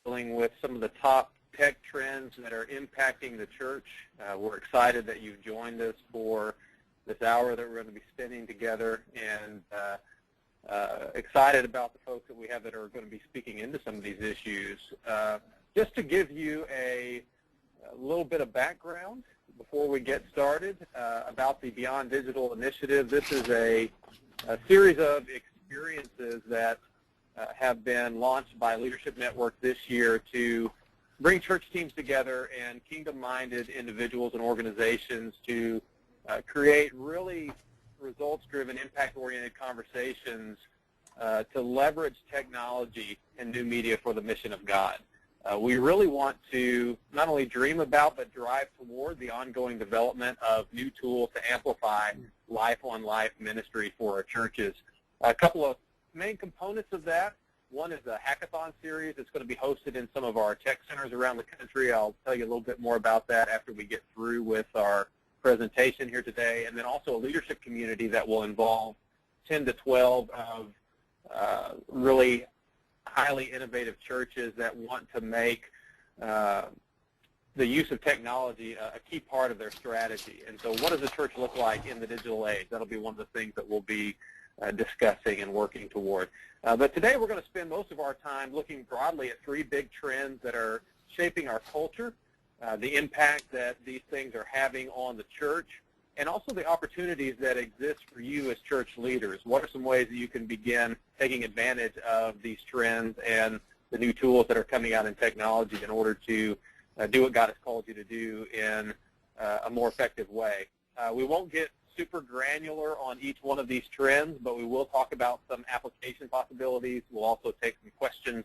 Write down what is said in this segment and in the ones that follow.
dealing with some of the top tech trends that are impacting the church. We're excited that you've joined us for this hour that we're going to be spending together, and excited about the folks that we have that are going to be speaking into some of these issues. Just to give you a little bit of background before we get started about the Beyond Digital initiative, this is a series of experiences that have been launched by Leadership Network this year to bring church teams together and kingdom-minded individuals and organizations to create really results-driven, impact-oriented conversations to leverage technology and new media for the mission of God. We really want to not only dream about but drive toward the ongoing development of new tools to amplify life-on-life ministry for our churches. A couple of main components of that. One is a hackathon series that's going to be hosted in some of our tech centers around the country. I'll tell you a little bit more about that after we get through with our presentation here today. And then also a leadership community that will involve 10 to 12 of really highly innovative churches that want to make the use of technology a key part of their strategy. And so what does a church look like in the digital age? That'll be one of the things that we'll be discussing and working toward. But today we're going to spend most of our time looking broadly at three big trends that are shaping our culture, the impact that these things are having on the church, and also the opportunities that exist for you as church leaders. What are some ways that you can begin taking advantage of these trends and the new tools that are coming out in technology in order to do what God has called you to do in a more effective way? We won't get super granular on each one of these trends, but we will talk about some application possibilities. We'll also take some questions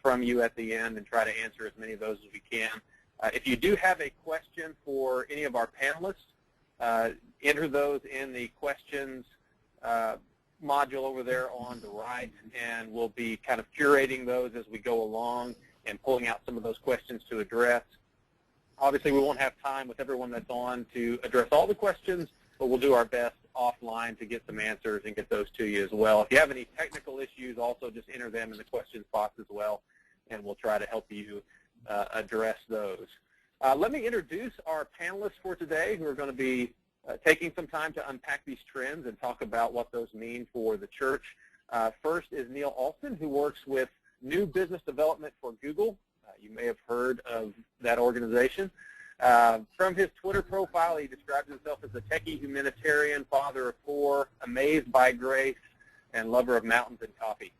from you at the end and try to answer as many of those as we can. If you do have a question for any of our panelists, enter those in the questions module over there on the right, and we'll be kind of curating those as we go along and pulling out some of those questions to address. Obviously, we won't have time with everyone that's on to address all the questions, but we'll do our best offline to get some answers and get those to you as well. If you have any technical issues, also just enter them in the questions box as well, and we'll try to help you address those. Let me introduce our panelists for today who are going to be taking some time to unpack these trends and talk about what those mean for the church. First is Neil Alston, who works with new business development for Google. You may have heard of that organization. From his Twitter profile, he describes himself as a techie humanitarian, father of four, amazed by grace, and lover of mountains and coffee.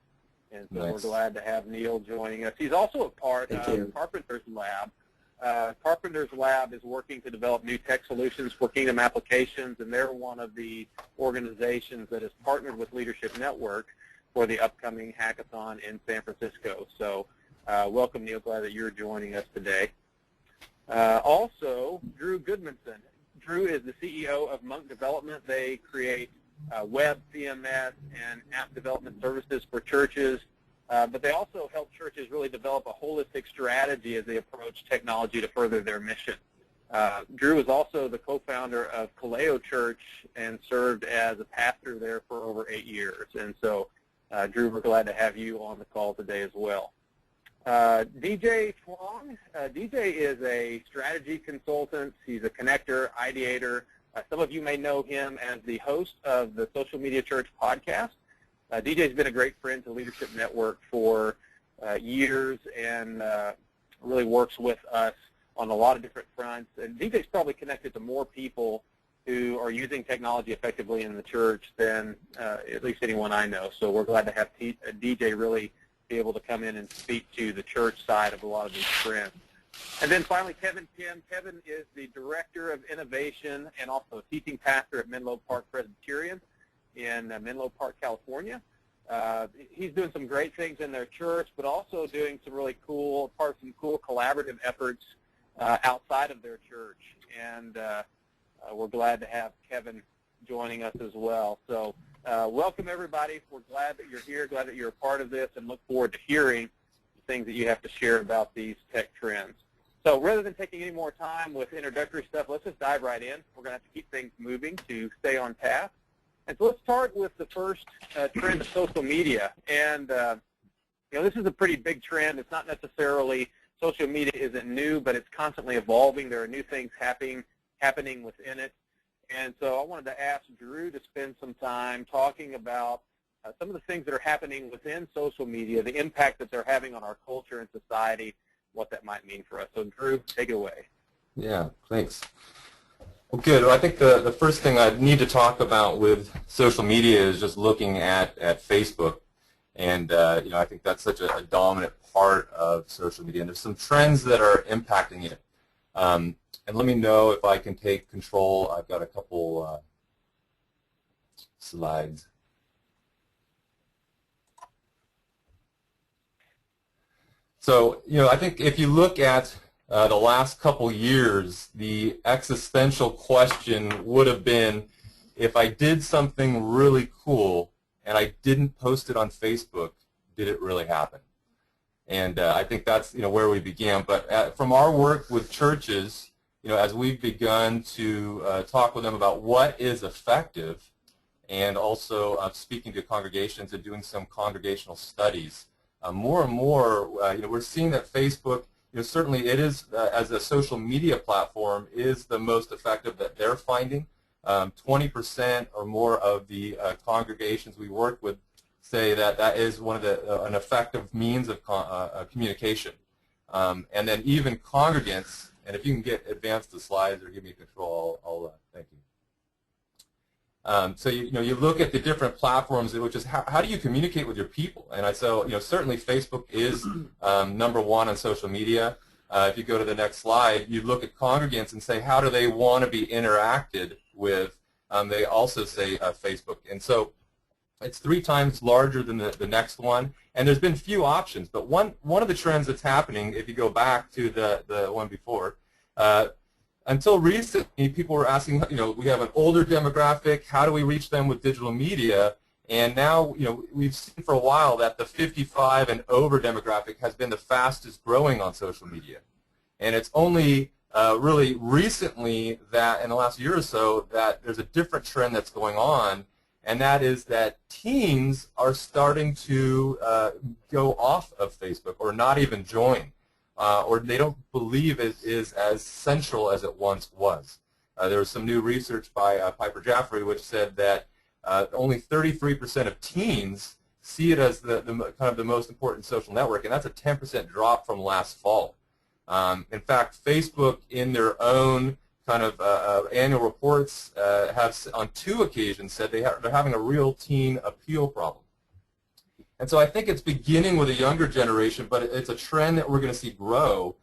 And so We're glad to have Neil joining us. He's also a part of Carpenter's Lab. Carpenter's Lab is working to develop new tech solutions for Kingdom applications, and they're one of the organizations that has partnered with Leadership Network for the upcoming hackathon in San Francisco. So welcome, Neil. Glad that you're joining us today. Also, Drew Goodmanson. Drew is the CEO of Monk Development. They create web, CMS, and app development services for churches, but they also help churches really develop a holistic strategy as they approach technology to further their mission. Drew is also the co-founder of Kaleo Church and served as a pastor there for over 8 years. And so, Drew, we're glad to have you on the call today as well. DJ Chuang. DJ is a strategy consultant. He's a connector, ideator. Some of you may know him as the host of the Social Media Church podcast. DJ's been a great friend to Leadership Network for years and really works with us on a lot of different fronts. And DJ's probably connected to more people who are using technology effectively in the church than at least anyone I know. So we're glad to have DJ really be able to come in and speak to the church side of a lot of these trends. And then finally, Kevin Kim. Kevin is the Director of Innovation and also a teaching pastor at Menlo Park Presbyterian in Menlo Park, California. He's doing some great things in their church, but also doing some really cool, some cool collaborative efforts outside of their church. And we're glad to have Kevin joining us as well. So welcome, everybody. We're glad that you're here, glad that you're a part of this, and look forward to hearing the things that you have to share about these tech trends. So rather than taking any more time with introductory stuff, let's just dive right in. We're going to have to keep things moving to stay on task. And so let's start with the first trend of social media. And this is a pretty big trend. It's not necessarily, social media isn't new, but it's constantly evolving. There are new things happening within it. And so I wanted to ask Drew to spend some time talking about some of the things that are happening within social media, the impact that they're having on our culture and society, what that might mean for us. So Drew, take it away. Yeah, thanks. Well, good. Well, I think the first thing I need to talk about with social media is just looking at Facebook. And, I think that's such a dominant part of social media. And there's some trends that are impacting it. And let me know if I can take control. I've got a couple slides. So, I think if you look at the last couple years, the existential question would have been, if I did something really cool and I didn't post it on Facebook, did it really happen? And I think that's where we began. But from our work with churches, as we've begun to talk with them about what is effective, and also speaking to congregations and doing some congregational studies, more and more, we're seeing that Facebook, certainly it is, as a social media platform, is the most effective that they're finding. 20% or more of the congregations we work with say that that is one of an effective means of communication. And then even congregants, and if you can advance the slides or give me control, I'll thank you. So you look at the different platforms, which is how do you communicate with your people? And certainly Facebook is number one on social media. If you go to the next slide, you look at congregants and say, how do they want to be interacted with? They also say Facebook. And so it's 3 times larger than the next one. And there's been few options. But one of the trends that's happening, if you go back to the one before, until recently, people were asking, we have an older demographic, how do we reach them with digital media? And now, we've seen for a while that the 55 and over demographic has been the fastest growing on social media. And it's only really recently that, in the last year or so, that there's a different trend that's going on, and that is that teens are starting to go off of Facebook or not even join. Or they don't believe it is as central as it once was. There was some new research by Piper Jaffray which said that only 33% of teens see it as the kind of the most important social network, and that's a 10% drop from last fall. In fact, Facebook, in their own kind of annual reports, have on 2 occasions said they're having a real teen appeal problem. And so I think it's beginning with a younger generation, but it's a trend that we're going to see grow.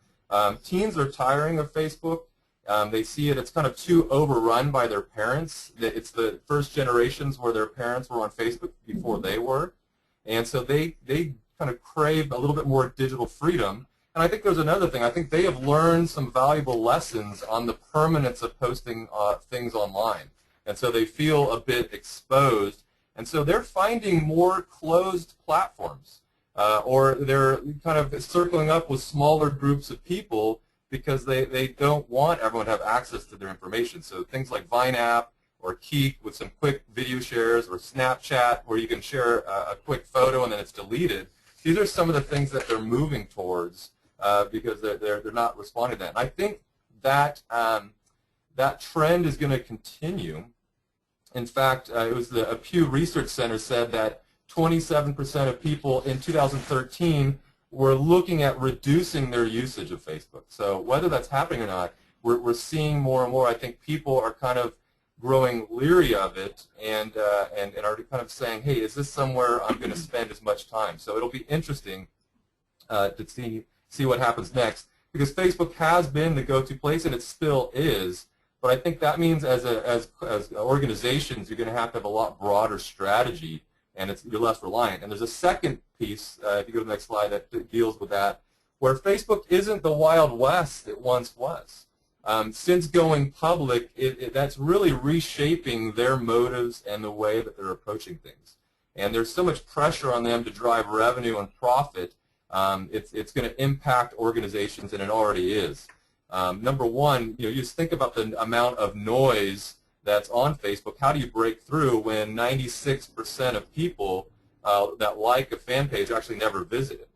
Teens are tiring of Facebook. They see it's kind of too overrun by their parents. It's the first generations where their parents were on Facebook before they were. And so they kind of crave a little bit more digital freedom. And I think there's another thing. I think they have learned some valuable lessons on the permanence of posting things online. And so they feel a bit exposed. And so they're finding more closed platforms, or they're kind of circling up with smaller groups of people because they don't want everyone to have access to their information. So things like Vine app or Keek with some quick video shares, or Snapchat where you can share a quick photo and then it's deleted. These are some of the things that they're moving towards because they're not responding to that. And I think that that trend is going to continue. In fact, it was a Pew Research Center said that 27% of people in 2013 were looking at reducing their usage of Facebook. So whether that's happening or not, we're seeing more and more. I think people are kind of growing leery of it and are kind of saying, hey, is this somewhere I'm going to spend as much time? So it'll be interesting to see what happens next, because Facebook has been the go-to place, and it still is. But I think that means as organizations, you're going to have a lot broader strategy, and you're less reliant. And there's a second piece, if you go to the next slide, that deals with that, where Facebook isn't the Wild West it once was. Since going public, that's really reshaping their motives and the way that they're approaching things. And there's so much pressure on them to drive revenue and profit. It's going to impact organizations, and it already is. Number one, you just think about the amount of noise that's on Facebook. How do you break through when 96% of people that like a fan page actually never visit it.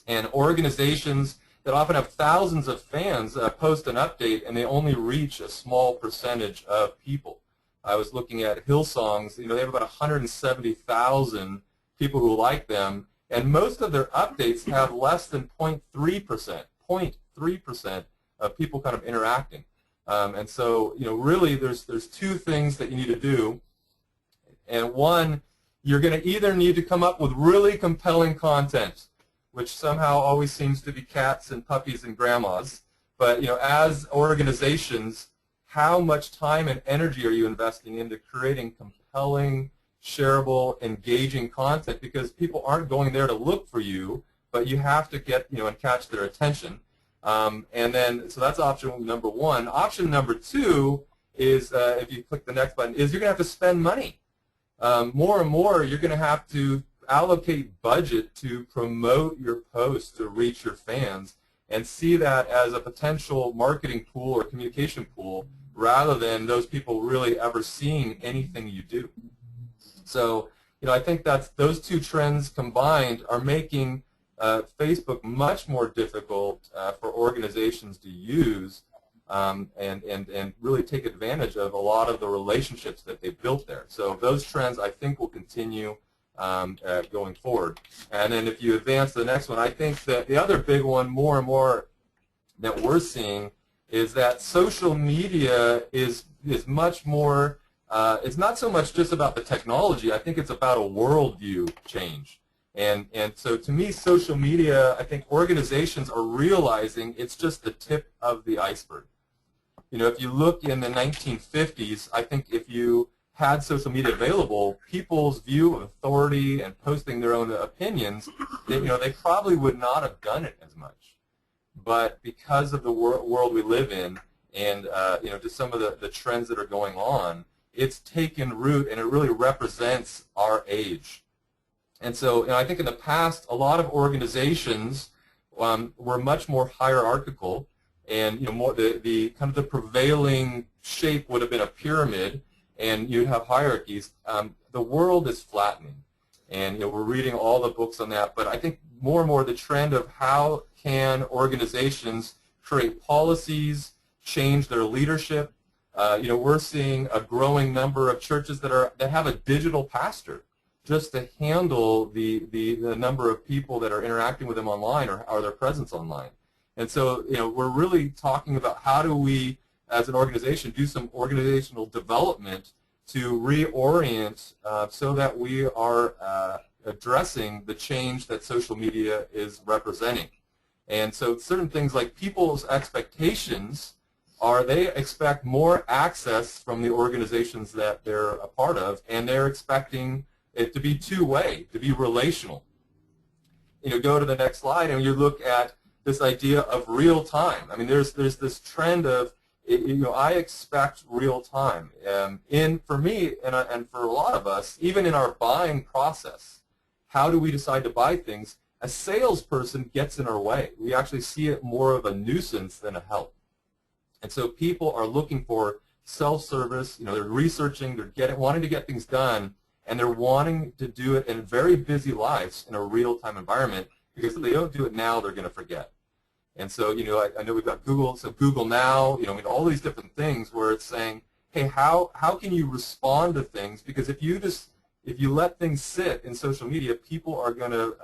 And organizations that often have thousands of fans post an update, and they only reach a small percentage of people. I was looking at Hillsong's, they have about 170,000 people who like them, and most of their updates have less than 0.3% of people kind of interacting. And so, really there's two things that you need to do. And one, you're going to either need to come up with really compelling content, which somehow always seems to be cats and puppies and grandmas. But as organizations, how much time and energy are you investing into creating compelling, shareable, engaging content? Because people aren't going there to look for you, but you have to get and catch their attention. And then, so that's option number one. Option number two is, if you click the next button, is you're going to have to spend money. More and more, you're going to have to allocate budget to promote your posts to reach your fans, and see that as a potential marketing pool or communication pool, rather than those people really ever seeing anything you do. So, I think that's those two trends combined are making Facebook much more difficult for organizations to use, and really take advantage of a lot of the relationships that they've built there. So those trends, I think, will continue going forward. And then if you advance to the next one, I think that the other big one, more and more, that we're seeing is that social media is much more, it's not so much just about the technology. I think it's about a worldview change. And so to me, social media, I think organizations are realizing it's just the tip of the iceberg. If you look in the 1950s, I think if you had social media available, people's view of authority and posting their own opinions, they probably would not have done it as much. But because of the world we live in, and just some of the trends that are going on, it's taken root, and it really represents our age. And so, I think in the past, a lot of organizations were much more hierarchical, and more the kind of the prevailing shape would have been a pyramid, and you'd have hierarchies. The world is flattening, and we're reading all the books on that. But I think more and more the trend of how can organizations create policies, change their leadership. We're seeing a growing number of churches that have a digital pastor, just to handle the number of people that are interacting with them online or their presence online. And so, we're really talking about how do we, as an organization, do some organizational development to reorient so that we are addressing the change that social media is representing. And so certain things like people's expectations are they expect more access from the organizations that they're a part of, and they're expecting it to be two-way, to be relational. Go to the next slide, and you look at this idea of real time. I mean, there's this trend of, I expect real time. For me, and for a lot of us, even in our buying process, how do we decide to buy things? A salesperson gets in our way. We actually see it more of a nuisance than a help. And so people are looking for self-service. They're researching, they're wanting to get things done, and they're wanting to do it in very busy lives in a real-time environment, because if they don't do it now, they're going to forget. And so, I know we've got Google, so Google Now, all these different things where it's saying, hey, how can you respond to things? Because if you let things sit in social media, people are going to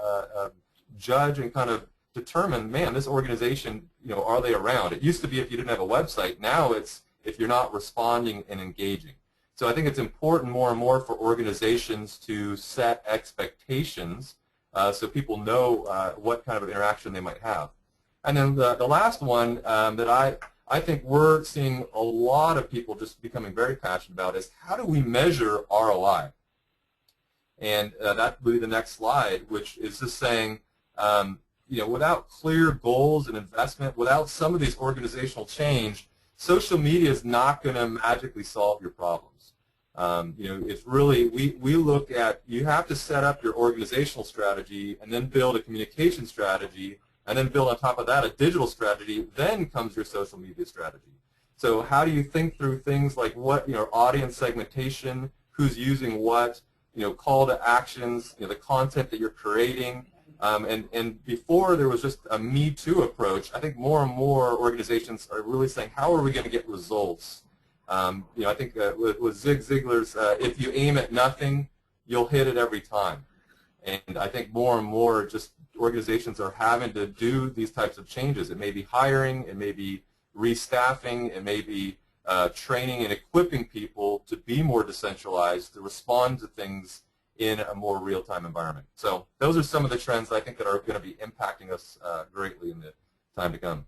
judge and kind of determine, man, this organization, are they around? It used to be if you didn't have a website. Now it's if you're not responding and engaging. So I think it's important more and more for organizations to set expectations so people know what kind of interaction they might have. And then the last one that I think we're seeing a lot of people just becoming very passionate about is how do we measure ROI? And that will be the next slide, which is just saying, without clear goals and investment, without some of these organizational change, social media is not going to magically solve your problems. It's really, we look at, you have to set up your organizational strategy and then build a communication strategy and then build on top of that a digital strategy, then comes your social media strategy. So how do you think through things like what, audience segmentation, who's using what, call to actions, the content that you're creating. And before there was just a Me Too approach, I think more and more organizations are really saying, how are we going to get results? I think with Zig Ziglar's, if you aim at nothing, you'll hit it every time. And I think more and more just organizations are having to do these types of changes. It may be hiring, it may be restaffing, it may be training and equipping people to be more decentralized, to respond to things in a more real-time environment. So those are some of the trends I think that are going to be impacting us greatly in the time to come.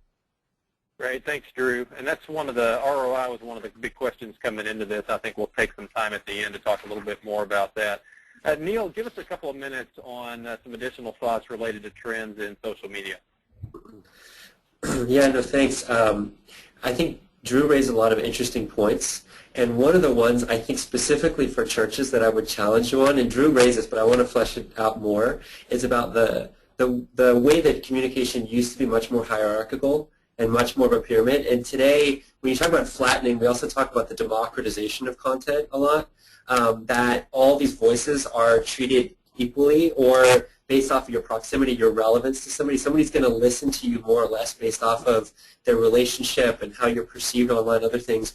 Great, thanks, Drew. And that's one of the ROI was one of the big questions coming into this. I think we'll take some time at the end to talk a little bit more about that. Neil, give us a couple of minutes on some additional thoughts related to trends in social media. Yeah, no, thanks. I think Drew raised a lot of interesting points, and one of the ones I think specifically for churches that I would challenge you on, and Drew raised this, but I want to flesh it out more, is about the way that communication used to be much more hierarchical and much more of a pyramid. And today, when you talk about flattening, we also talk about the democratization of content a lot, that all these voices are treated equally or based off of your proximity, your relevance to somebody. Somebody's going to listen to you more or less based off of their relationship and how you're perceived online, other things.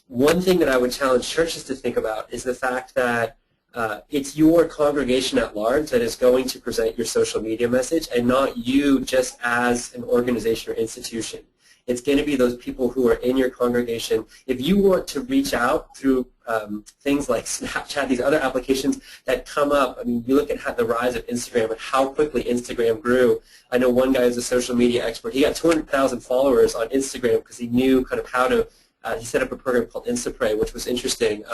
One thing that I would challenge churches to think about is the fact that it's your congregation at large that is going to present your social media message and not you just as an organization or institution. It's going to be those people who are in your congregation. If you want to reach out through things like Snapchat, these other applications that come up, I mean, you look at the rise of Instagram and how quickly Instagram grew. I know one guy is a social media expert. He got 200,000 followers on Instagram because he knew kind of how to, he set up a program called Instapray, which was interesting.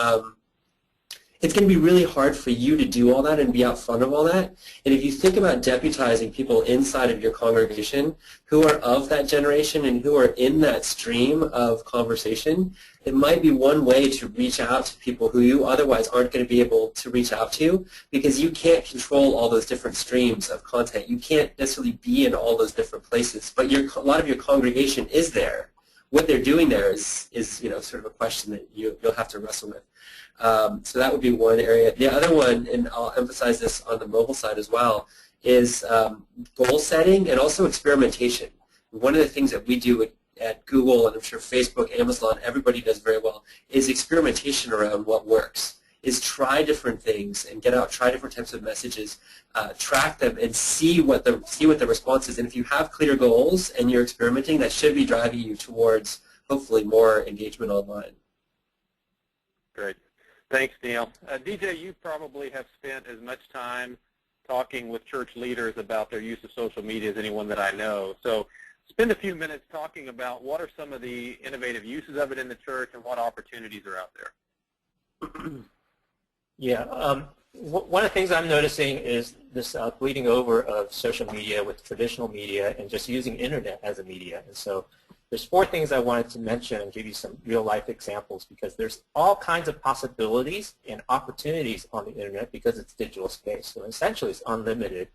It's going to be really hard for you to do all that and be out front of all that. And if you think about deputizing people inside of your congregation who are of that generation and who are in that stream of conversation, it might be one way to reach out to people who you otherwise aren't going to be able to reach out to because you can't control all those different streams of content. You can't necessarily be in all those different places, but a lot of your congregation is there. What they're doing there is sort of a question that you'll have to wrestle with. So that would be one area. The other one, and I'll emphasize this on the mobile side as well, is goal setting and also experimentation. One of the things that we do at Google, and I'm sure Facebook, Amazon, everybody does very well, is experimentation around what works. Is try different things and get out, try different types of messages, track them, and see what the response is. And if you have clear goals and you're experimenting, that should be driving you towards hopefully more engagement online. Great. Thanks, Neil. DJ, you probably have spent as much time talking with church leaders about their use of social media as anyone that I know. So spend a few minutes talking about what are some of the innovative uses of it in the church and what opportunities are out there. Yeah, one of the things I'm noticing is this bleeding over of social media with traditional media and just using internet as a media. And so there's 4 things I wanted to mention and give you some real-life examples because there's all kinds of possibilities and opportunities on the internet because it's digital space. So essentially it's unlimited.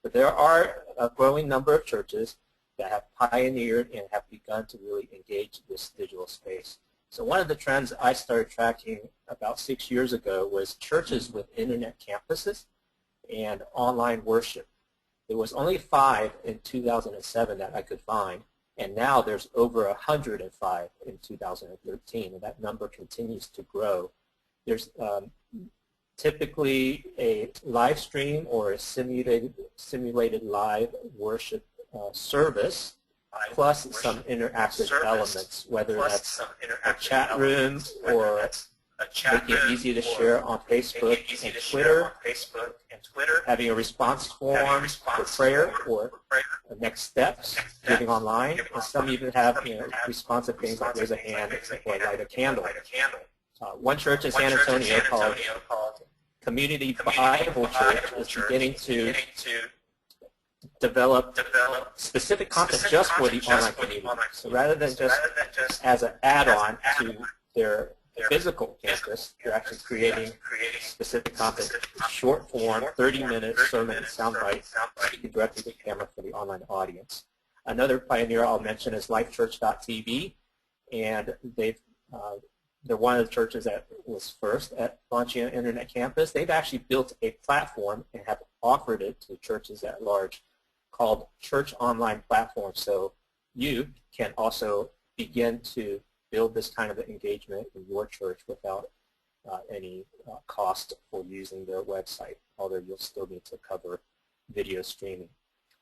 But there are a growing number of churches that have pioneered and have begun to really engage this digital space. So one of the trends I started tracking about 6 years ago was churches with internet campuses and online worship. There was only 5 in 2007 that I could find, and now there's over 105 in 2013, and that number continues to grow. There's typically a live stream or a simulated live worship service plus some interactive elements, whether that's a chat room or make it easy to share on Facebook and Twitter, having a response form for prayer or next steps, giving online, and some even have responsive things like raise a hand or light a candle. One church in San Antonio called Community Bible Church is beginning to develop specific content just for the online community. So rather than just as an add-on to their physical campus, they're actually creating specific content, short form, 30-minute sermon sound bites speaking directly to the camera for the online audience. Another pioneer I'll mention is lifechurch.tv, and they've they're one of the churches that was first at launching an internet campus. They've actually built a platform and have offered it to churches at large called Church Online Platform. So you can also begin to build this kind of engagement in your church without any cost for using their website, although you'll still need to cover video streaming.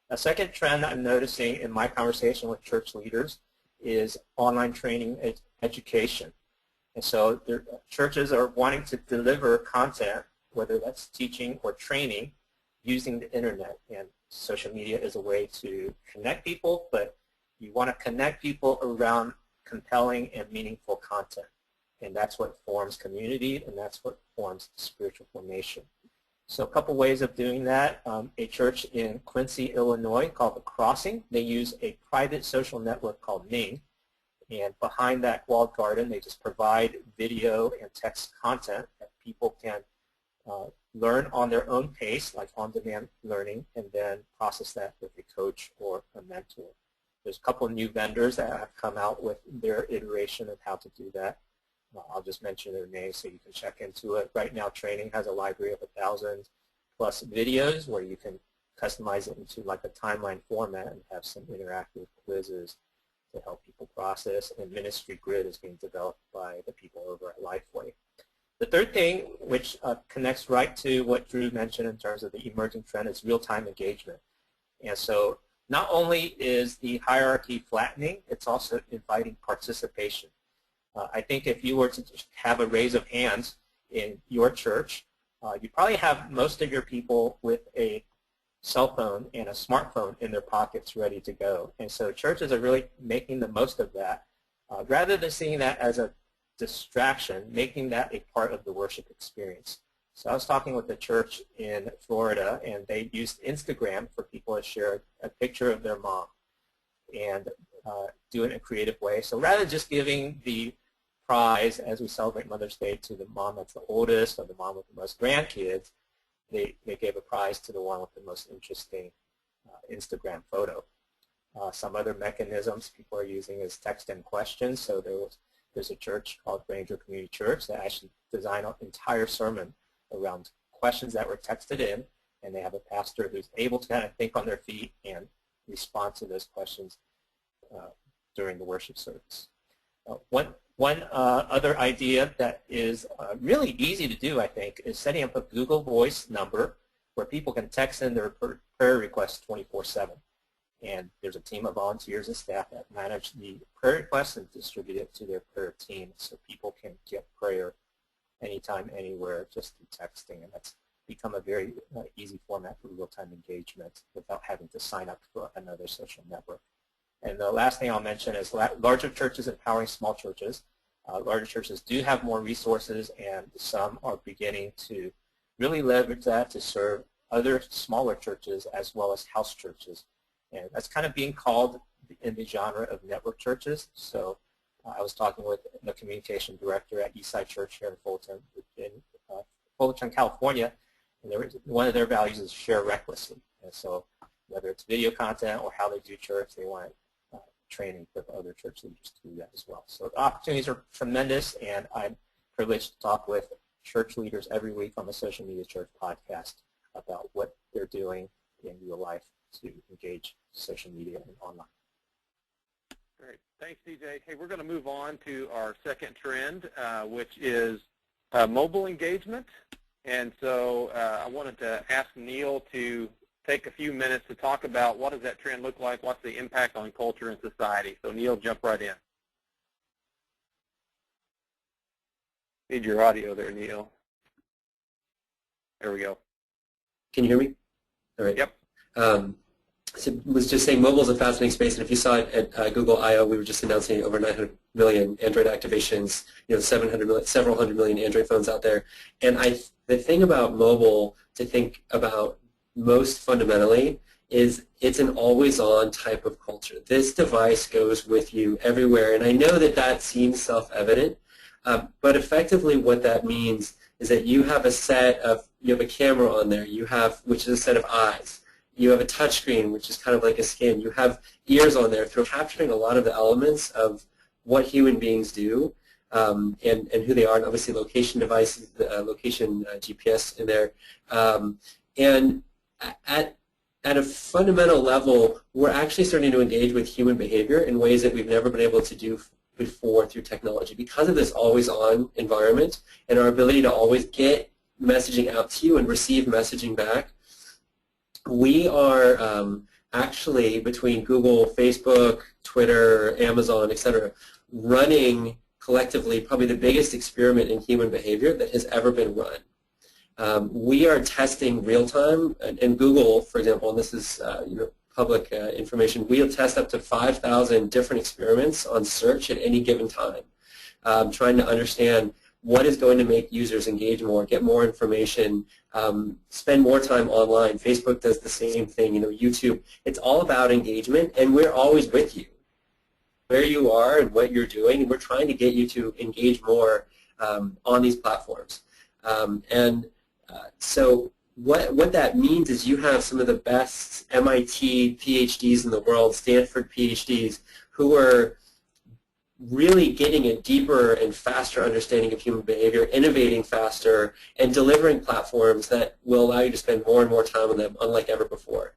A second trend I'm noticing in my conversation with church leaders is online training education. And so churches are wanting to deliver content, whether that's teaching or training, using the internet. And social media is a way to connect people, but you want to connect people around compelling and meaningful content. And that's what forms community, and that's what forms spiritual formation. So a couple ways of doing that. A church in Quincy, Illinois called The Crossing, they use a private social network called Ning. And behind that walled garden, they just provide video and text content that people can learn on their own pace, like on-demand learning, and then process that with a coach or a mentor. There's a couple of new vendors that have come out with their iteration of how to do that. I'll just mention their names so you can check into it. Right now, Training has a library of 1,000+ videos where you can customize it into like a timeline format and have some interactive quizzes to help people process. And Ministry Grid is being developed by the people over at Lifeway. The third thing, which connects right to what Drew mentioned in terms of the emerging trend, is real-time engagement. And so not only is the hierarchy flattening, it's also inviting participation. I think if you were to have a raise of hands in your church, you probably have most of your people with a cell phone and a smartphone in their pockets ready to go. And so churches are really making the most of that. Rather than seeing that as a distraction, making that a part of the worship experience. So I was talking with a church in Florida, and they used Instagram for people to share a picture of their mom and do it in a creative way. So rather than just giving the prize as we celebrate Mother's Day to the mom that's the oldest or the mom with the most grandkids, they gave a prize to the one with the most interesting Instagram photo. Some other mechanisms people are using is text and questions. So there's a church called Ranger Community Church that actually designed an entire sermon around questions that were texted in, and they have a pastor who's able to kind of think on their feet and respond to those questions during the worship service. One other idea that is really easy to do, I think, is setting up a Google Voice number where people can text in their prayer requests 24/7. And there's a team of volunteers and staff that manage the prayer requests and distribute it to their prayer team so people can get prayer anytime, anywhere, just through texting. And that's become a very easy format for real-time engagement without having to sign up for another social network. And the last thing I'll mention is larger churches empowering small churches. Larger churches do have more resources, and some are beginning to really leverage that to serve other smaller churches as well as house churches. And that's kind of being called in the genre of network churches. So I was talking with the communication director at Eastside Church here in Fullerton, California, and one of their values is share recklessly. And so whether it's video content or how they do church, they want training with other church leaders to do that as well. So the opportunities are tremendous, and I'm privileged to talk with church leaders every week on the Social Media Church podcast about what they're doing in real life to engage social media and online. Great. Thanks, DJ. Hey, we're going to move on to our second trend, which is mobile engagement. And so I wanted to ask Neil to take a few minutes to talk about what does that trend look like, what's the impact on culture and society. So Neil, jump right in. Need your audio there, Neil. There we go. Can you hear me? All right. Yep. So I was just saying mobile is a fascinating space, and if you saw it at Google I/O, we were just announcing over 900 million Android activations, several hundred million Android phones out there. And the thing about mobile to think about most fundamentally is it's an always-on type of culture. This device goes with you everywhere, and I know that seems self-evident, but effectively what that means is that you have a camera on there, which is a set of eyes. You have a touch screen, which is kind of like a skin. You have ears on there, capturing a lot of the elements of what human beings do. and who they are, and obviously location devices, location GPS in there. And at a fundamental level, we're actually starting to engage with human behavior in ways that we've never been able to do before through technology. Because of this always-on environment and our ability to always get messaging out to you and receive messaging back, we are actually, between Google, Facebook, Twitter, Amazon, etc., running collectively probably the biggest experiment in human behavior that has ever been run. We are testing real-time, and Google, for example, and this is public information, we'll test up to 5,000 different experiments on search at any given time, trying to understand what is going to make users engage more, get more information, spend more time online. Facebook does the same thing, YouTube. It's all about engagement, and we're always with you, where you are and what you're doing, and we're trying to get you to engage more on these platforms. So what that means is you have some of the best MIT PhDs in the world, Stanford PhDs, who are really getting a deeper and faster understanding of human behavior, innovating faster, and delivering platforms that will allow you to spend more and more time on them, unlike ever before.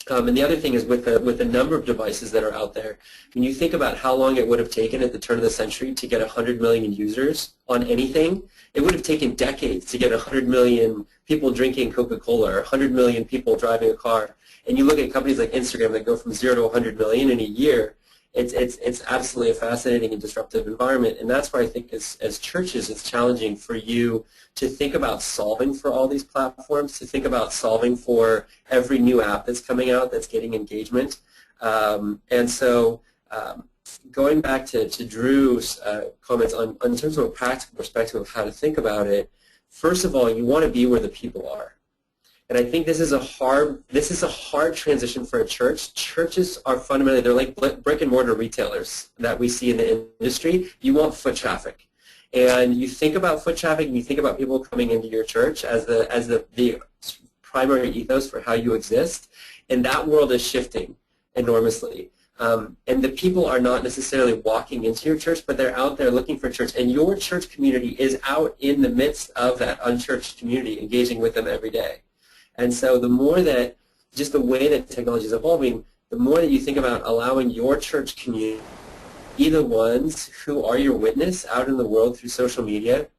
And the other thing is with the number of devices that are out there, when you think about how long it would have taken at the turn of the century to get 100 million users on anything, it would have taken decades to get 100 million people drinking Coca-Cola or 100 million people driving a car. And you look at companies like Instagram that go from 0 to 100 million in a year, it's absolutely a fascinating and disruptive environment. And that's where I think as churches it's challenging for you to think about solving for all these platforms, to think about solving for every new app that's coming out that's getting engagement. And so going back to Drew's comments in terms of a practical perspective of how to think about it, first of all, you want to be where the people are. And I think this is a hard transition for a church. Churches are fundamentally, they're like brick and mortar retailers that we see in the industry. You want foot traffic. And you think about foot traffic and you think about people coming into your church as the primary ethos for how you exist. And that world is shifting enormously. And the people are not necessarily walking into your church, but they're out there looking for church. And your church community is out in the midst of that unchurched community, engaging with them every day. And so the more that, just the way that technology is evolving, the more that you think about allowing your church community be the ones who are your witness out in the world through social media.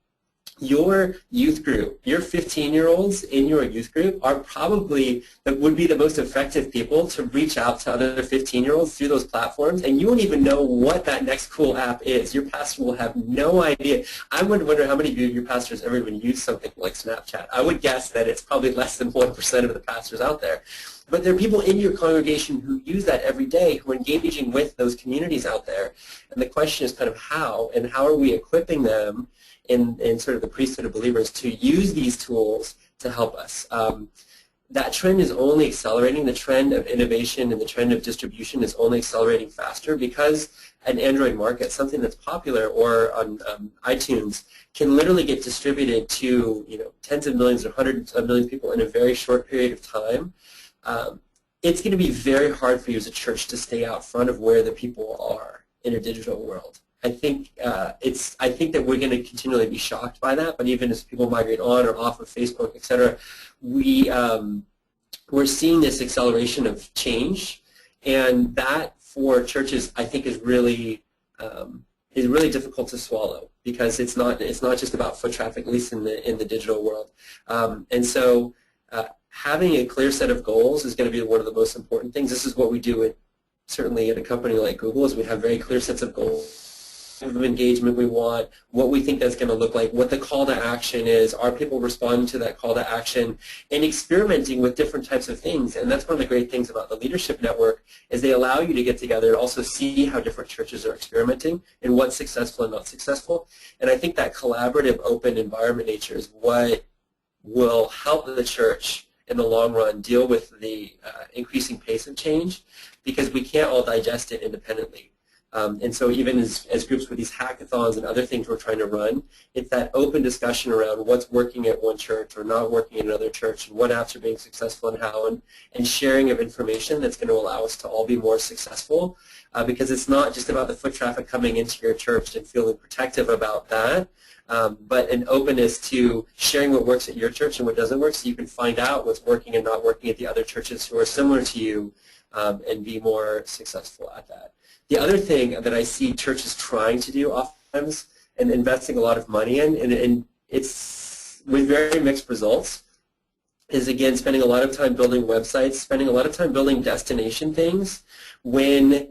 Your youth group, your 15-year-olds in your youth group are probably, would be the most effective people to reach out to other 15-year-olds through those platforms, and you won't even know what that next cool app is. Your pastor will have no idea. I would wonder how many of your pastors ever even use something like Snapchat. I would guess that it's probably less than 1% of the pastors out there. But there are people in your congregation who use that every day, who are engaging with those communities out there. And the question is kind of how, and how are we equipping them in sort of the priesthood of believers to use these tools to help us. That trend is only accelerating. The trend of innovation and the trend of distribution is only accelerating faster because an Android market, something that's popular or on iTunes, can literally get distributed to tens of millions or hundreds of millions of people in a very short period of time. It's going to be very hard for you as a church to stay out front of where the people are in a digital world. I think that we're going to continually be shocked by that, but even as people migrate on or off of Facebook, et cetera, we're seeing this acceleration of change, and that for churches I think is really difficult to swallow because it's not just about foot traffic, at least in the digital world, and so having a clear set of goals is going to be one of the most important things. This is what we do certainly at a company like Google, is we have very clear sets of goals of engagement we want, what we think that's going to look like, what the call to action is, are people responding to that call to action, and experimenting with different types of things. And that's one of the great things about the Leadership Network is they allow you to get together and also see how different churches are experimenting and what's successful and not successful. And I think that collaborative, open environment nature is what will help the church in the long run deal with the increasing pace of change, because we can't all digest it independently. And so even as groups with these hackathons and other things we're trying to run, it's that open discussion around what's working at one church or not working in another church and what apps are being successful and how, and sharing of information that's going to allow us to all be more successful. Because it's not just about the foot traffic coming into your church and feeling protective about that, but an openness to sharing what works at your church and what doesn't work so you can find out what's working and not working at the other churches who are similar to you and be more successful at that. The other thing that I see churches trying to do oftentimes and investing a lot of money in, and it's with very mixed results, is again spending a lot of time building websites, spending a lot of time building destination things when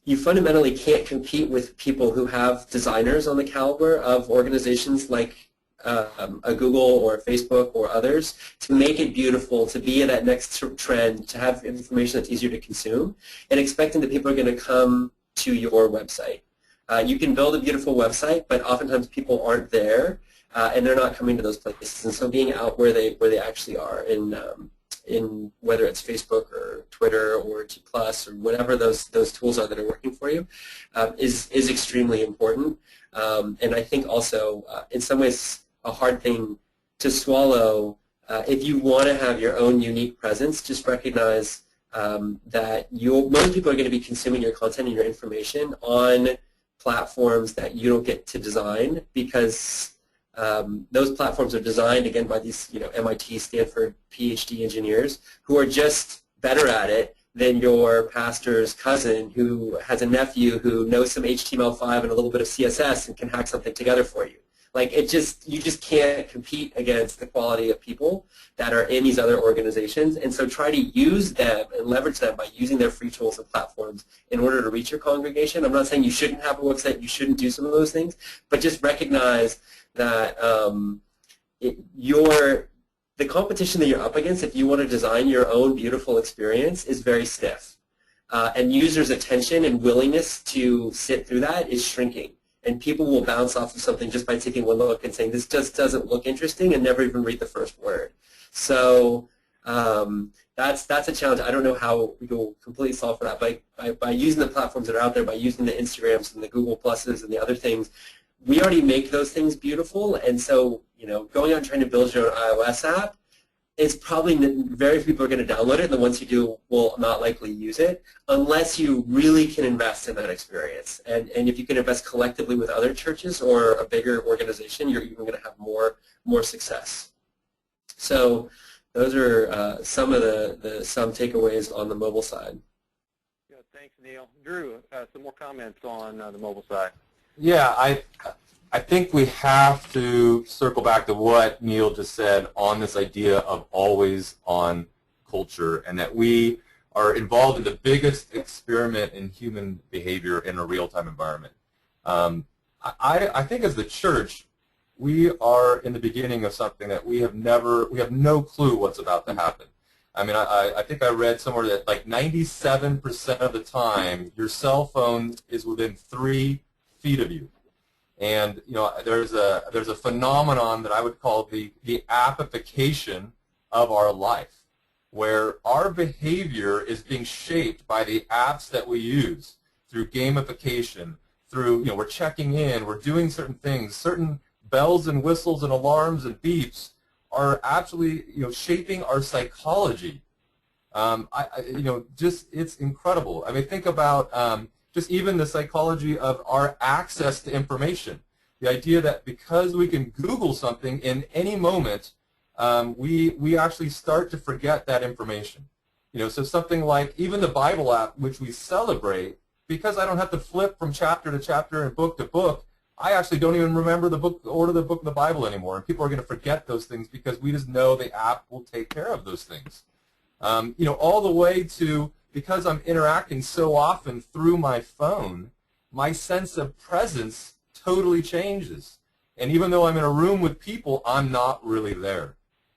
you fundamentally can't compete with people who have designers on the caliber of organizations like a Google or a Facebook or others to make it beautiful, to be in that next trend, to have information that's easier to consume, and expecting that people are going to come to your website. You can build a beautiful website, but oftentimes people aren't there, and they're not coming to those places. And so being out where they actually are in whether it's Facebook or Twitter or G+ or whatever those tools are that are working for you is extremely important. And I think also in some ways a hard thing to swallow. If you want to have your own unique presence, just recognize that most people are going to be consuming your content and your information on platforms that you don't get to design, because those platforms are designed, again, by these MIT, Stanford, PhD engineers who are just better at it than your pastor's cousin who has a nephew who knows some HTML5 and a little bit of CSS and can hack something together for you. Like, you just can't compete against the quality of people that are in these other organizations, and so try to use them and leverage them by using their free tools and platforms in order to reach your congregation. I'm not saying you shouldn't have a website, you shouldn't do some of those things, but just recognize that the competition that you're up against, if you want to design your own beautiful experience, is very stiff. And users' attention and willingness to sit through that is shrinking. And people will bounce off of something just by taking one look and saying, this just doesn't look interesting, and never even read the first word. So that's a challenge. I don't know how we will completely solve for that. By using the platforms that are out there, by using the Instagrams and the Google Pluses and the other things, we already make those things beautiful. And so, going out and trying to build your own iOS app, it's probably very few people are going to download it, and the ones who do will not likely use it unless you really can invest in that experience. And if you can invest collectively with other churches or a bigger organization, you're even going to have more success. So those are some of some takeaways on the mobile side. Good. Thanks, Neil. Drew, some more comments on the mobile side. Yeah, I think we have to circle back to what Neil just said on this idea of always on culture, and that we are involved in the biggest experiment in human behavior in a real-time environment. I think as the church, we are in the beginning of something that we have no clue what's about to happen. I mean, I think I read somewhere that like 97% of the time, your cell phone is within 3 feet of you. And there's a phenomenon that I would call the appification of our life, where our behavior is being shaped by the apps that we use through gamification, through we're checking in, we're doing certain things, certain bells and whistles and alarms and beeps are actually shaping our psychology. It's incredible. I mean, think about just even the psychology of our access to information. The idea that because we can Google something in any moment, we actually start to forget that information. So something like even the Bible app, which we celebrate, because I don't have to flip from chapter to chapter and book to book, I actually don't even remember the book, order the book of the Bible anymore. And people are going to forget those things because we just know the app will take care of those things. All the way to, because I'm interacting so often through my phone, my sense of presence totally changes. And even though I'm in a room with people, I'm not really there.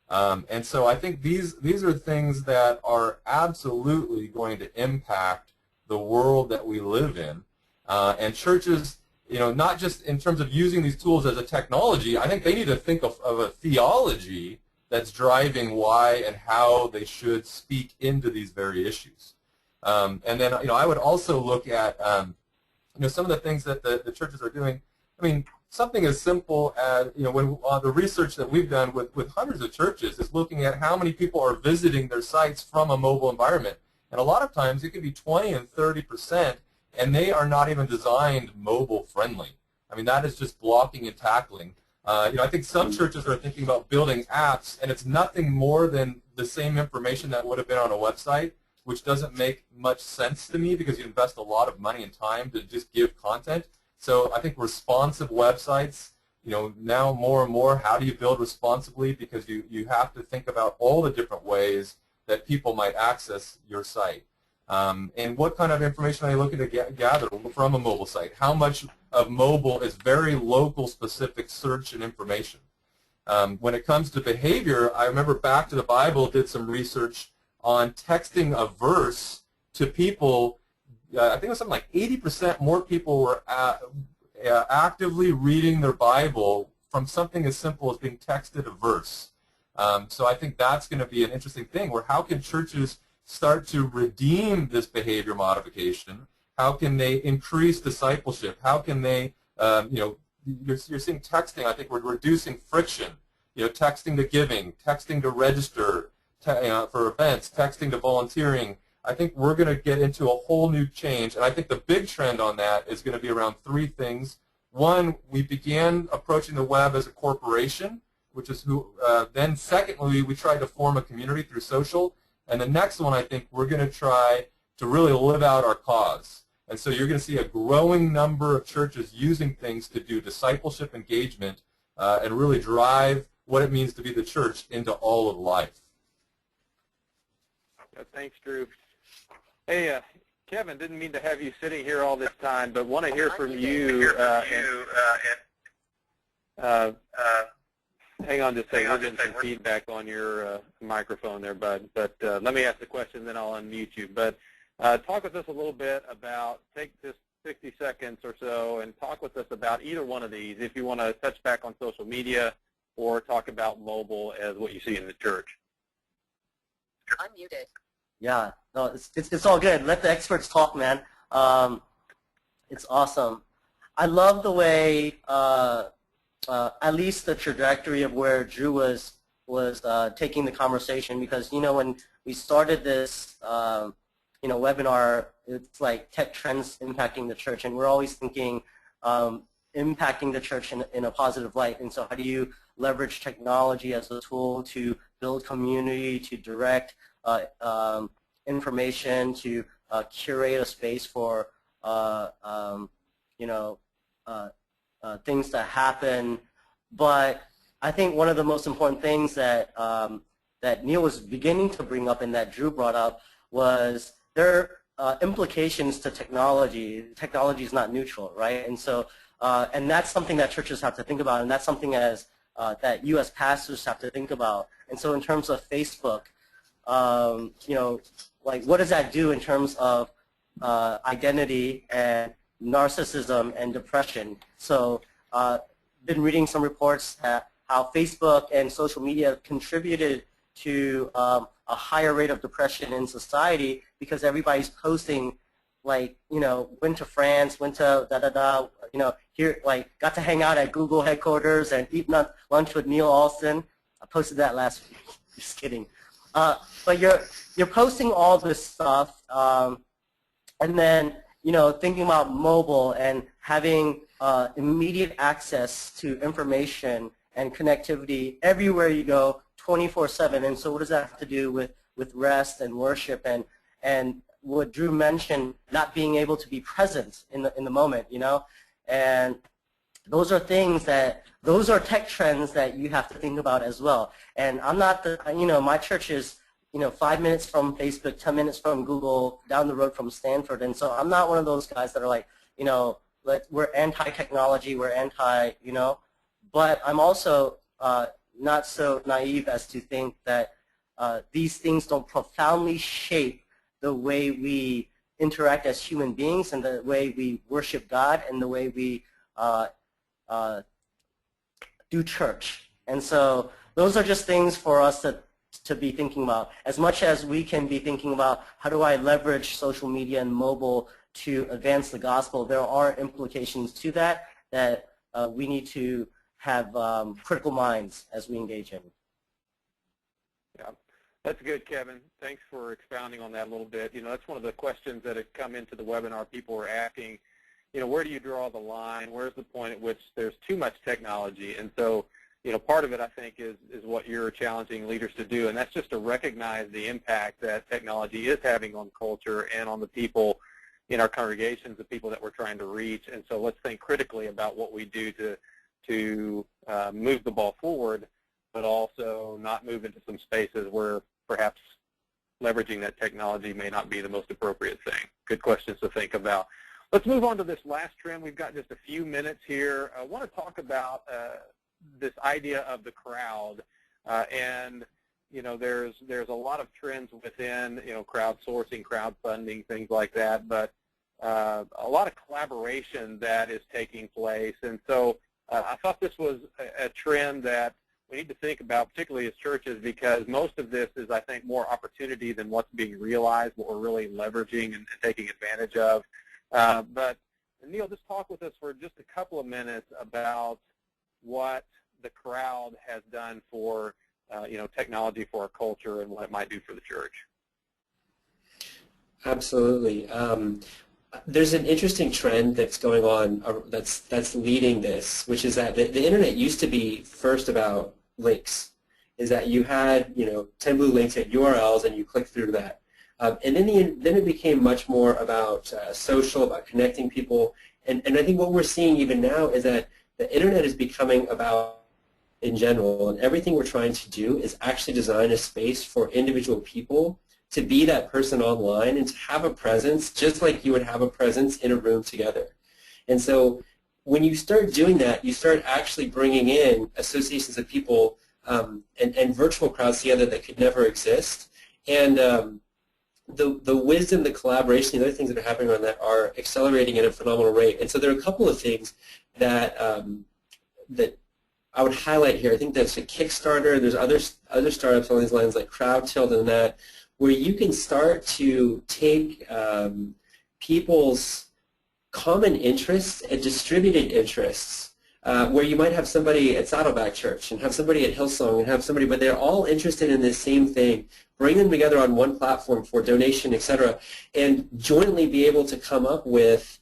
And so I think these are things that are absolutely going to impact the world that we live in. And churches, not just in terms of using these tools as a technology, I think they need to think of a theology that's driving why and how they should speak into these very issues. And then, I would also look at, some of the things that the churches are doing. I mean, something as simple as, when the research that we've done with hundreds of churches is looking at how many people are visiting their sites from a mobile environment. And a lot of times it can be 20 and 30%, and they are not even designed mobile friendly. I mean, that is just blocking and tackling. I think some churches are thinking about building apps, and it's nothing more than the same information that would have been on a website, which doesn't make much sense to me because you invest a lot of money and time to just give content. So I think responsive websites, now more and more, how do you build responsibly? Because you have to think about all the different ways that people might access your site. And what kind of information are you looking to gather from a mobile site? How much of mobile is very local specific search and information? When it comes to behavior, I remember Back to the Bible did some research on texting a verse to people. I think it was something like 80% more people were actively reading their Bible from something as simple as being texted a verse. So I think that's going to be an interesting thing, where how can churches start to redeem this behavior modification? How can they increase discipleship? How can they, you're seeing texting, I think we're reducing friction. Texting to giving, texting to register for events, texting to volunteering. I think we're going to get into a whole new change, and I think the big trend on that is going to be around three things. One, we began approaching the web as a corporation, which is who. Then secondly, we tried to form a community through social. And the next one, I think we're going to try to really live out our cause. And so you're going to see a growing number of churches using things to do discipleship engagement and really drive what it means to be the church into all of life. Thanks, Drew. Hey, Kevin, didn't mean to have you sitting here all this time, but want to hear from you. Hang on just a second. We're getting some feedback on your microphone there, bud. But let me ask the question, then I'll unmute you. But talk with us a little bit about, take this 60 seconds or so and talk with us about either one of these, if you want to touch back on social media or talk about mobile as what you see in the church. Unmuted. Yeah, no, it's all good. Let the experts talk, man. It's awesome. I love the way, at least the trajectory of where Drew was taking the conversation, because when we started this webinar, it's like tech trends impacting the church, and we're always thinking impacting the church in a positive light. And so how do you leverage technology as a tool to build community, to direct information, to curate a space for things that happen. But I think one of the most important things that that Neil was beginning to bring up and that Drew brought up was there are implications to technology. Technology is not neutral, right? And so and that's something that churches have to think about, and that's something that you as pastors have to think about. And so in terms of Facebook, like what does that do in terms of identity and narcissism and depression? So been reading some reports how Facebook and social media contributed to a higher rate of depression in society because everybody's posting, like, went to France, went to da-da-da, here, like, got to hang out at Google headquarters and eat lunch with Neil Alston. I posted that last week. Just kidding. But you're posting all this stuff, and then, thinking about mobile and having immediate access to information and connectivity everywhere you go, 24/7. And so what does that have to do with rest and worship and what Drew mentioned, not being able to be present in the moment, And those are those are tech trends that you have to think about as well. And I'm not my church is, 5 minutes from Facebook, 10 minutes from Google, down the road from Stanford. And so I'm not one of those guys that are like, we're anti-technology, we're anti, but I'm also not so naive as to think that these things don't profoundly shape the way we interact as human beings and the way we worship God and the way we do church. And so those are just things for us to be thinking about. As much as we can be thinking about how do I leverage social media and mobile to advance the gospel, there are implications to that that we need to have critical minds as we engage in. Yeah, that's good, Kevin. Thanks for expounding on that a little bit. You know, that's one of the questions that have come into the webinar. People were asking, you know, where do you draw the line? Where's the point at which there's too much technology? And so, you know, part of it, I think, is what you're challenging leaders to do, and that's just to recognize the impact that technology is having on culture and on the people in our congregations, the people that we're trying to reach. And so let's think critically about what we do to move the ball forward, but also not move into some spaces where perhaps leveraging that technology may not be the most appropriate thing. Good questions to think about. Let's move on to this last trend. We've got just a few minutes here. I want to talk about this idea of the crowd, and you know, there's a lot of trends within, you know, crowdsourcing, crowdfunding, things like that, but a lot of collaboration that is taking place. And so I thought this was a trend that we need to think about, particularly as churches, because most of this is, I think, more opportunity than what's being realized, what we're really leveraging and taking advantage of. But Neil, just talk with us for just a couple of minutes about what the crowd has done for you know, technology for our culture and what it might do for the church. Absolutely. There's an interesting trend that's going on that's leading this, which is that the internet used to be first about links. Is that you had, you know, 10 blue links at URLs and you click through that. And then it became much more about social, about connecting people. And I think what we're seeing even now is that the internet is becoming about in general, and everything we're trying to do is actually design a space for individual people to be that person online and to have a presence just like you would have a presence in a room together. And so when you start doing that, you start actually bringing in associations of people and virtual crowds together that could never exist. And the wisdom, the collaboration, the other things that are happening around that are accelerating at a phenomenal rate. And so there are a couple of things that that I would highlight here. I think that's a Kickstarter. There's other startups on these lines like CrowdTilt and that, where you can start to take people's common interests and distributed interests, where you might have somebody at Saddleback Church and have somebody at Hillsong and have somebody, but they're all interested in the same thing. Bring them together on one platform for donation, etc., and jointly be able to come up with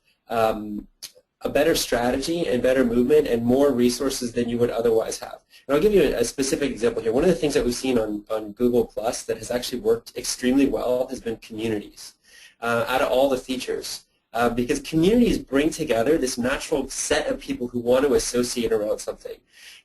a better strategy and better movement and more resources than you would otherwise have. And I'll give you a specific example here. One of the things that we've seen on Google Plus that has actually worked extremely well has been communities out of all the features. Because communities bring together this natural set of people who want to associate around something.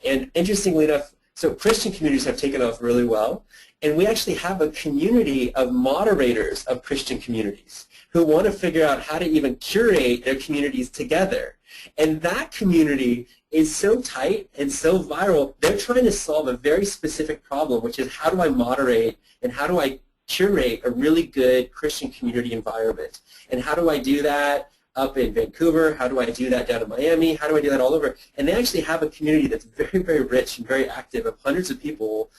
And interestingly enough, so Christian communities have taken off really well, and we actually have a community of moderators of Christian communities who want to figure out how to even curate their communities together. And that community is so tight and so viral, they're trying to solve a very specific problem, which is how do I moderate and how do I curate a really good Christian community environment? And how do I do that up in Vancouver? How do I do that down in Miami? How do I do that all over? And they actually have a community that's very, very rich and very active of hundreds of people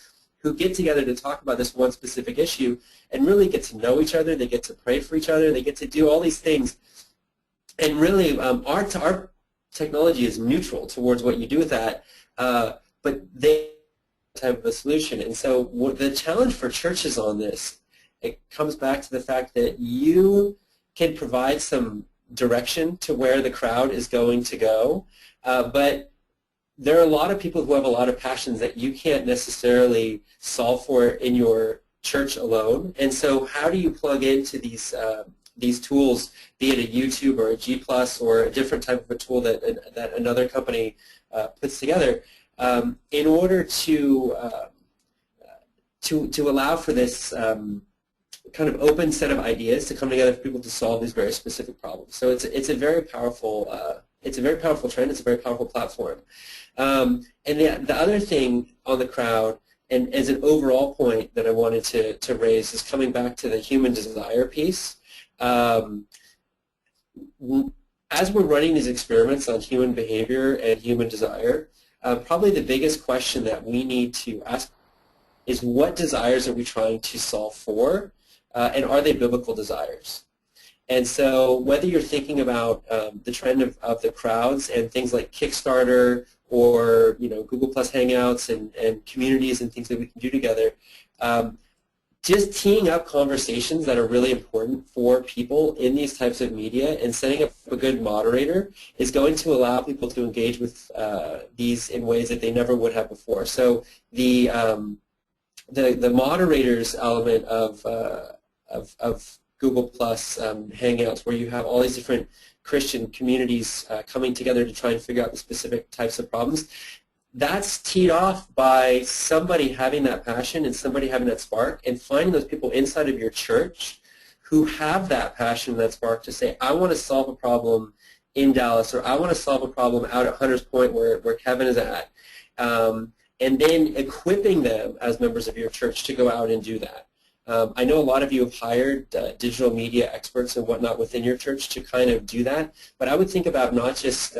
who get together to talk about this one specific issue and really get to know each other. They get to pray for each other. They get to do all these things. And really, our technology is neutral towards what you do with that, but they type of a solution. And so the challenge for churches on this, it comes back to the fact that you can provide some direction to where the crowd is going to go, but there are a lot of people who have a lot of passions that you can't necessarily solve for in your church alone. And so how do you plug into these tools, be it a YouTube or a G+ or a different type of a tool that another company puts together, in order to allow for this kind of open set of ideas to come together for people to solve these very specific problems. So it's a very powerful trend. It's a very powerful platform. And the other thing on the crowd, and as an overall point that I wanted to raise, is coming back to the human desire piece. As we're running these experiments on human behavior and human desire, probably the biggest question that we need to ask is what desires are we trying to solve for, and are they biblical desires? And so whether you're thinking about the trend of the crowds and things like Kickstarter or Google Plus Hangouts and communities and things that we can do together, just teeing up conversations that are really important for people in these types of media and setting up a good moderator is going to allow people to engage with these in ways that they never would have before. So the moderators element of Google Plus Hangouts, where you have all these different Christian communities coming together to try and figure out the specific types of problems, that's teed off by somebody having that passion and somebody having that spark, and finding those people inside of your church who have that passion, that spark to say, I want to solve a problem in Dallas, or I want to solve a problem out at Hunters Point where Kevin is at, and then equipping them as members of your church to go out and do that. I know a lot of you have hired digital media experts and whatnot within your church to kind of do that, but I would think about not just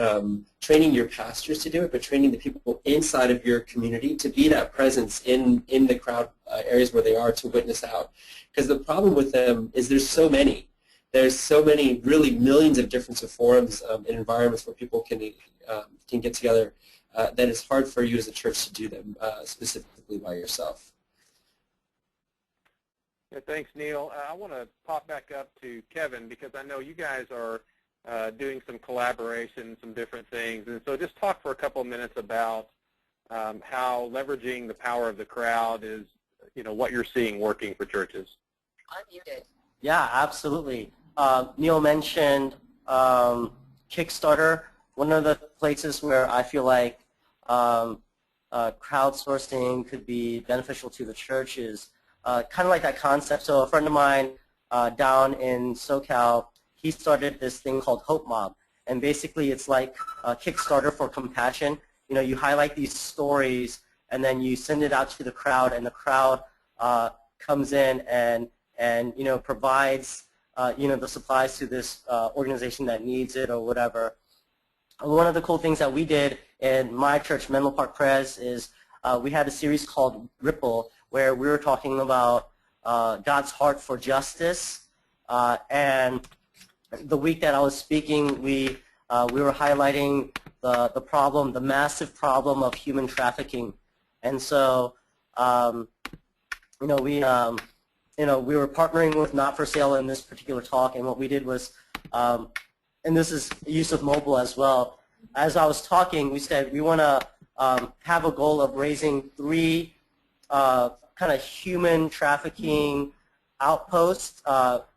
training your pastors to do it, but training the people inside of your community to be that presence in the crowd areas where they are to witness out. Because the problem with them is there's so many. There's so many, really millions of different forums and environments where people can get together that it's hard for you as a church to do them specifically by yourself. Yeah, thanks, Neil. I want to pop back up to Kevin because I know you guys are doing some collaboration, some different things. And so just talk for a couple of minutes about how leveraging the power of the crowd is, what you're seeing working for churches. Unmuted. Yeah, absolutely. Neil mentioned Kickstarter. One of the places where I feel like crowdsourcing could be beneficial to the church is kind of like that concept. So a friend of mine down in SoCal, he started this thing called Hope Mob. And basically it's like a Kickstarter for compassion. You highlight these stories and then you send it out to the crowd, and the crowd comes in and provides the supplies to this organization that needs it or whatever. One of the cool things that we did in my church, Menlo Park Pres, is we had a series called Ripple, where we were talking about God's heart for justice. And the week that I was speaking, we were highlighting the problem, the massive problem of human trafficking. And so, we were partnering with Not For Sale in this particular talk, and what we did was, and this is use of mobile as well. As I was talking, we said we want to have a goal of raising 3 kind of human trafficking outposts,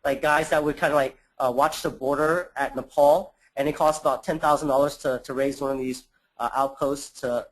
like guys that would kind of like watch the border at Nepal, and it costs about $10,000 to raise one of these outposts to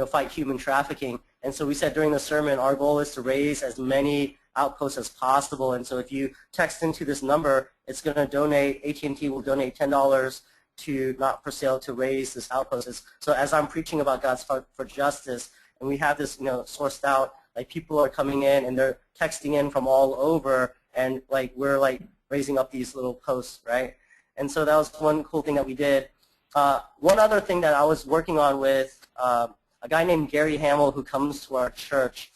fight human trafficking. And so we said during the sermon, our goal is to raise as many outposts as possible. And so if you text into this number, it's going to donate, AT&T will donate $10 to Not For Sale to raise this outpost. So as I'm preaching about God's heart for justice, and we have this sourced out, like people are coming in and they're texting in from all over, and like we're like raising up these little posts, right? And so that was one cool thing that we did. One other thing that I was working on with a guy named Gary Hamill, who comes to our church.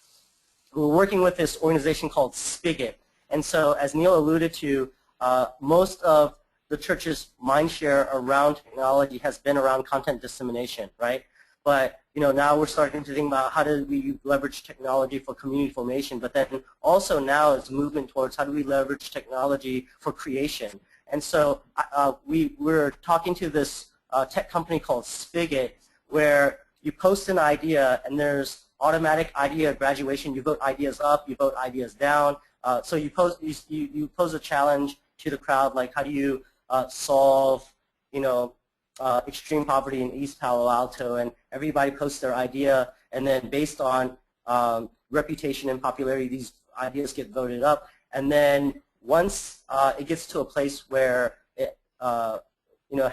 We're working with this organization called Spigot. And so as Neil alluded to, most of the church's mindshare around technology has been around content dissemination, right? But now we're starting to think about how do we leverage technology for community formation, but then also now it's movement towards how do we leverage technology for creation. And so we're talking to this tech company called Spigot, where you post an idea and there's automatic idea graduation. You vote ideas up, you vote ideas down. So you pose a challenge to the crowd, like how do you solve extreme poverty in East Palo Alto, and everybody posts their idea, and then based on reputation and popularity, these ideas get voted up. And then once it gets to a place where it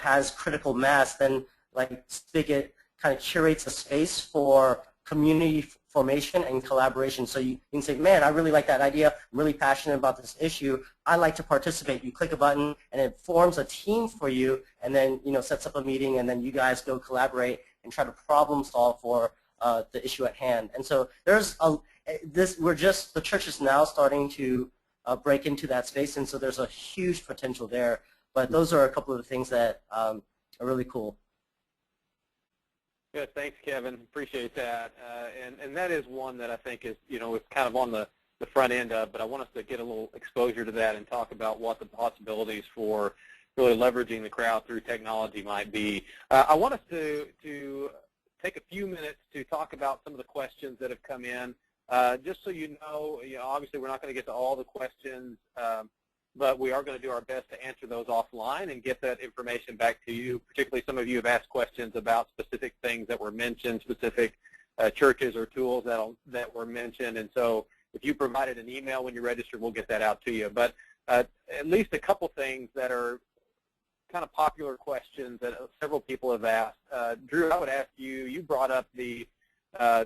has critical mass, then like Spigot kind of curates a space for community formation and collaboration. So you can say, man, I really like that idea. I'm really passionate about this issue. I like to participate. You click a button, and it forms a team for you, and then sets up a meeting, and then you guys go collaborate and try to problem solve for the issue at hand. And so there's the church is now starting to break into that space, and so there's a huge potential there. But those are a couple of the things that are really cool. Good, thanks, Kevin. Appreciate that. And that is one that I think is, it's kind of on the front end of, but I want us to get a little exposure to that and talk about what the possibilities for really leveraging the crowd through technology might be. I want us to take a few minutes to talk about some of the questions that have come in. Just so you know, obviously we're not going to get to all the questions, but we are going to do our best to answer those offline and get that information back to you. Particularly some of you have asked questions about specific things that were mentioned, specific churches or tools that were mentioned. And so if you provided an email when you registered, we'll get that out to you. But at least a couple things that are kind of popular questions that several people have asked. Drew, I would ask you, you brought up the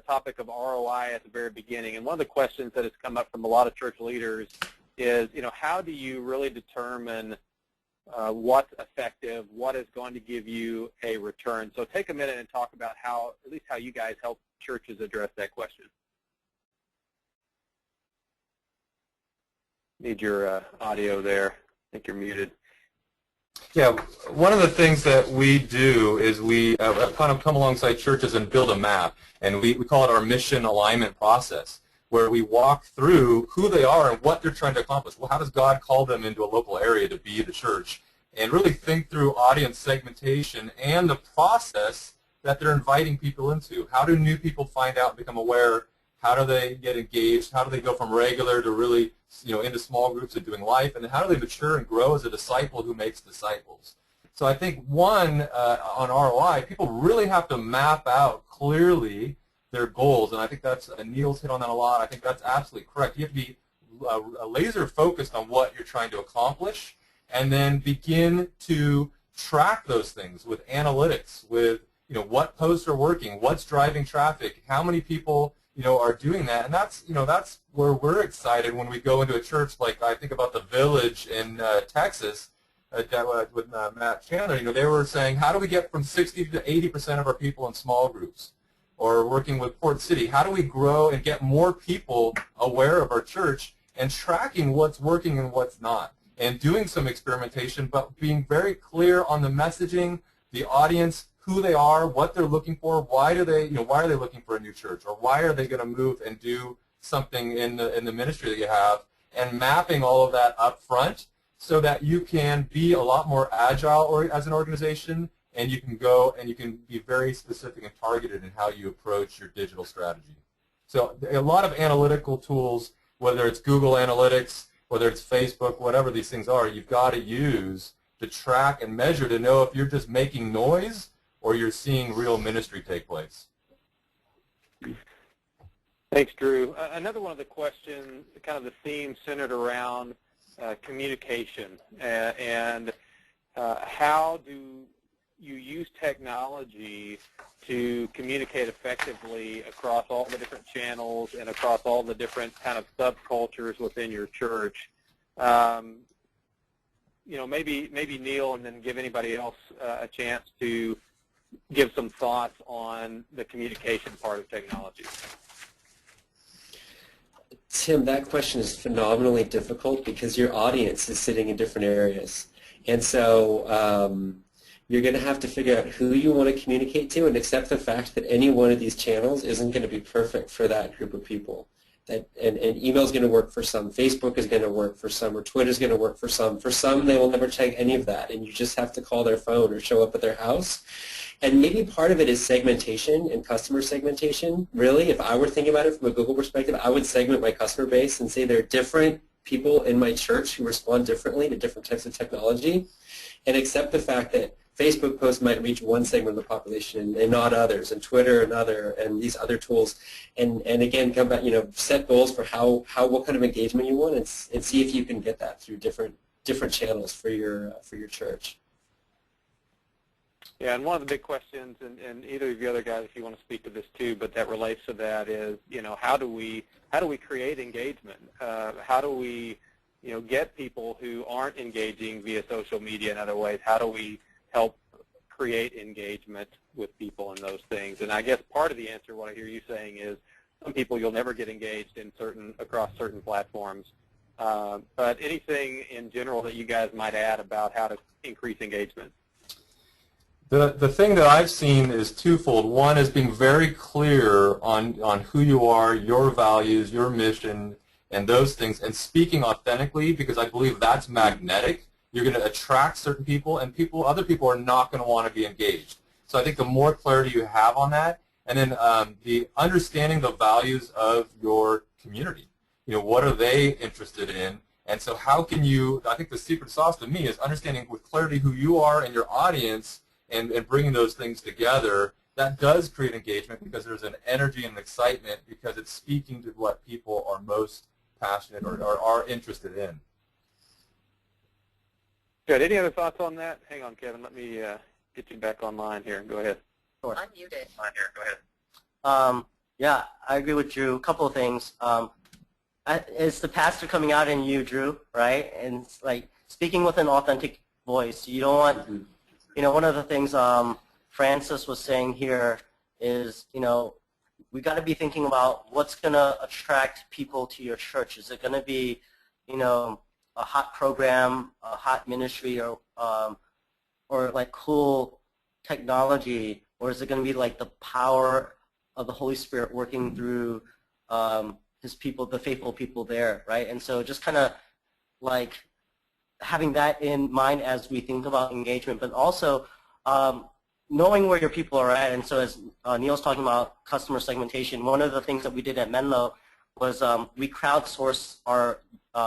topic of ROI at the very beginning. And one of the questions that has come up from a lot of church leaders is, how do you really determine what's effective, what is going to give you a return? So take a minute and talk about at least how you guys help churches address that question. Need your audio there. I think you're muted. Yeah, one of the things that we do is we kind of come alongside churches and build a map, and we call it our mission alignment process, where we walk through who they are and what they're trying to accomplish. Well, how does God call them into a local area to be the church? And really think through audience segmentation and the process that they're inviting people into. How do new people find out and become aware? How do they get engaged? How do they go from regular to really, into small groups and doing life? And how do they mature and grow as a disciple who makes disciples? So I think one, on ROI, people really have to map out clearly their goals, and I think that's, Neil's hit on that a lot. I think that's absolutely correct. You have to be laser focused on what you're trying to accomplish, and then begin to track those things with analytics, with what posts are working, what's driving traffic, how many people are doing that. And that's where we're excited when we go into a church like, I think about the Village in Texas with Matt Chandler. They were saying, how do we get from 60 to 80% of our people in small groups? Or working with Port City, how do we grow and get more people aware of our church, and tracking what's working and what's not, and doing some experimentation, but being very clear on the messaging, the audience, who they are, what they're looking for, why are they looking for a new church, or why are they going to move and do something in the ministry that you have, and mapping all of that up front so that you can be a lot more agile as an organization, and you can go and you can be very specific and targeted in how you approach your digital strategy. So a lot of analytical tools, whether it's Google Analytics, whether it's Facebook, whatever these things are, you've got to use to track and measure to know if you're just making noise or you're seeing real ministry take place. Thanks, Drew. Another one of the questions, kind of the theme centered around communication and how do you use technology to communicate effectively across all the different channels and across all the different kind of subcultures within your church. Maybe Neil, and then give anybody else a chance to give some thoughts on the communication part of technology. Tim, that question is phenomenally difficult because your audience is sitting in different areas. And so you're going to have to figure out who you want to communicate to and accept the fact that any one of these channels isn't going to be perfect for that group of people. And email is going to work for some, Facebook is going to work for some, or Twitter is going to work for some. For some, they will never check any of that, and you just have to call their phone or show up at their house. And maybe part of it is segmentation and customer segmentation. Really, if I were thinking about it from a Google perspective, I would segment my customer base and say there are different people in my church who respond differently to different types of technology, and accept the fact that Facebook posts might reach one segment of the population and not others, and Twitter another, and these other tools. And again, come back, set goals for what kind of engagement you want, and see if you can get that through different channels for your church. Yeah, and one of the big questions, and either of the other guys, if you want to speak to this too, but that relates to that is, how do we create engagement? How do we, get people who aren't engaging via social media in other ways? How do we help create engagement with people in those things? And I guess part of the answer, what I hear you saying is some people you'll never get engaged in across certain platforms. But anything in general that you guys might add about how to increase engagement? The thing that I've seen is twofold. One is being very clear on who you are, your values, your mission, and those things, and speaking authentically, because I believe that's magnetic. You're going to attract certain people, and other people are not going to want to be engaged. So I think the more clarity you have on that, and then the understanding the values of your community. What are they interested in? And so how can you, I think the secret sauce to me is understanding with clarity who you are and your audience, and bringing those things together. That does create engagement because there's an energy and excitement because it's speaking to what people are most passionate or are interested in. Good. Any other thoughts on that? Hang on, Kevin. Let me get you back online here. Go ahead. Sure. Unmuted. Go ahead. Yeah, I agree with Drew. A couple of things. It's the pastor coming out in you, Drew, right? And it's like speaking with an authentic voice. You don't want, one of the things Francis was saying here is, we got to be thinking about what's going to attract people to your church. Is it going to be, a hot program, a hot ministry, or like cool technology, or is it going to be like the power of the Holy Spirit working through His people, the faithful people there, right? And so just kind of like having that in mind as we think about engagement, but also knowing where your people are at. And so as Neil's talking about customer segmentation, one of the things that we did at Menlo was we crowdsourced our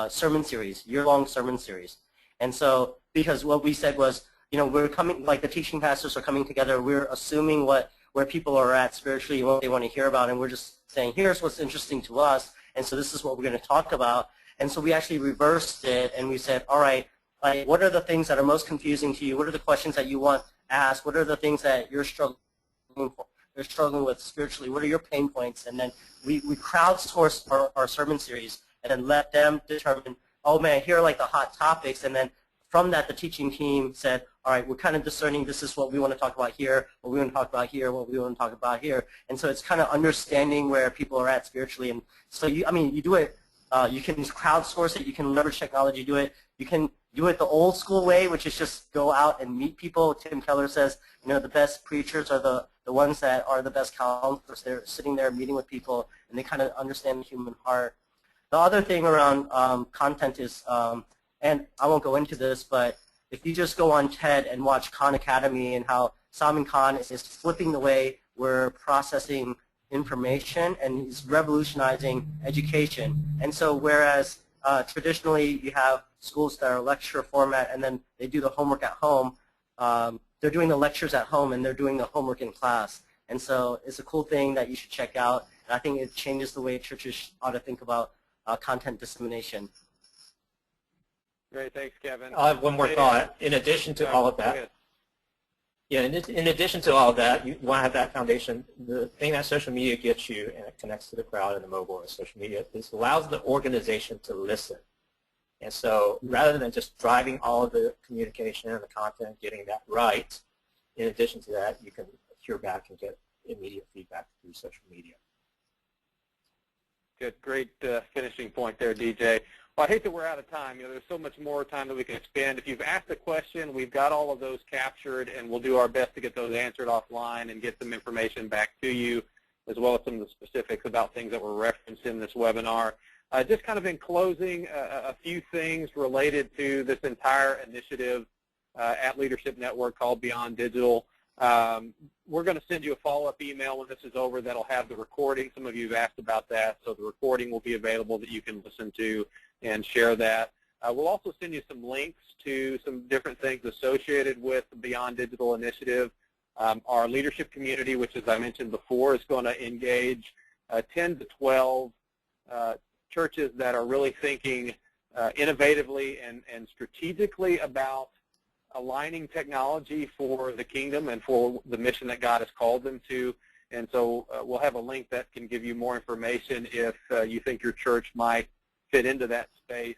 sermon series, year-long sermon series. And so because what we said was, we're coming, like the teaching pastors are coming together, we're assuming where people are at spiritually and what they want to hear about, and we're just saying, here's what's interesting to us, and so this is what we're going to talk about. And so we actually reversed it, and we said, all right, like, what are the things that are most confusing to you? What are the questions that you want asked? What are the things that you're struggling with spiritually? What are your pain points? And then we crowdsourced our sermon series and then let them determine, oh man, here are like the hot topics. And then from that, the teaching team said, all right, we're kind of discerning this is what we want to talk about here, what we want to talk about here, what we want to talk about here. And so it's kind of understanding where people are at spiritually. And so, you do it, you can crowdsource it, you can leverage technology, do it. You can do it the old school way, which is just go out and meet people. Tim Keller says, the best preachers are the ones that are the best counselors. They're sitting there meeting with people, and they kind of understand the human heart. The other thing around content is, and I won't go into this, but if you just go on TED and watch Khan Academy and how Salman Khan is flipping the way we're processing information, and he's revolutionizing education. And so whereas traditionally you have schools that are lecture format and then they do the homework at home, they're doing the lectures at home and they're doing the homework in class. And so it's a cool thing that you should check out. And I think it changes the way churches ought to think about content dissemination. Great, thanks, Kevin. I'll have one more thought. In addition to all of that, in addition to all of that, you want to have that foundation. The thing that social media gets you, and it connects to the crowd and the mobile and social media, is allows the organization to listen. And so rather than just driving all of the communication and the content, getting that right, in addition to that, you can hear back and get immediate feedback through social media. Good, great finishing point there, DJ. Well, I hate that we're out of time. There's so much more time that we can spend. If you've asked a question, we've got all of those captured, and we'll do our best to get those answered offline and get some information back to you, as well as some of the specifics about things that were referenced in this webinar. Just kind of in closing, a few things related to this entire initiative at Leadership Network called Beyond Digital. We're going to send you a follow-up email when this is over that'll have the recording. Some of you have asked about that, so the recording will be available that you can listen to and share that. We'll also send you some links to some different things associated with the Beyond Digital initiative. Our leadership community, which as I mentioned before, is going to engage 10 to 12 churches that are really thinking innovatively and strategically about aligning technology for the kingdom and for the mission that God has called them to. And so we'll have a link that can give you more information if you think your church might fit into that space.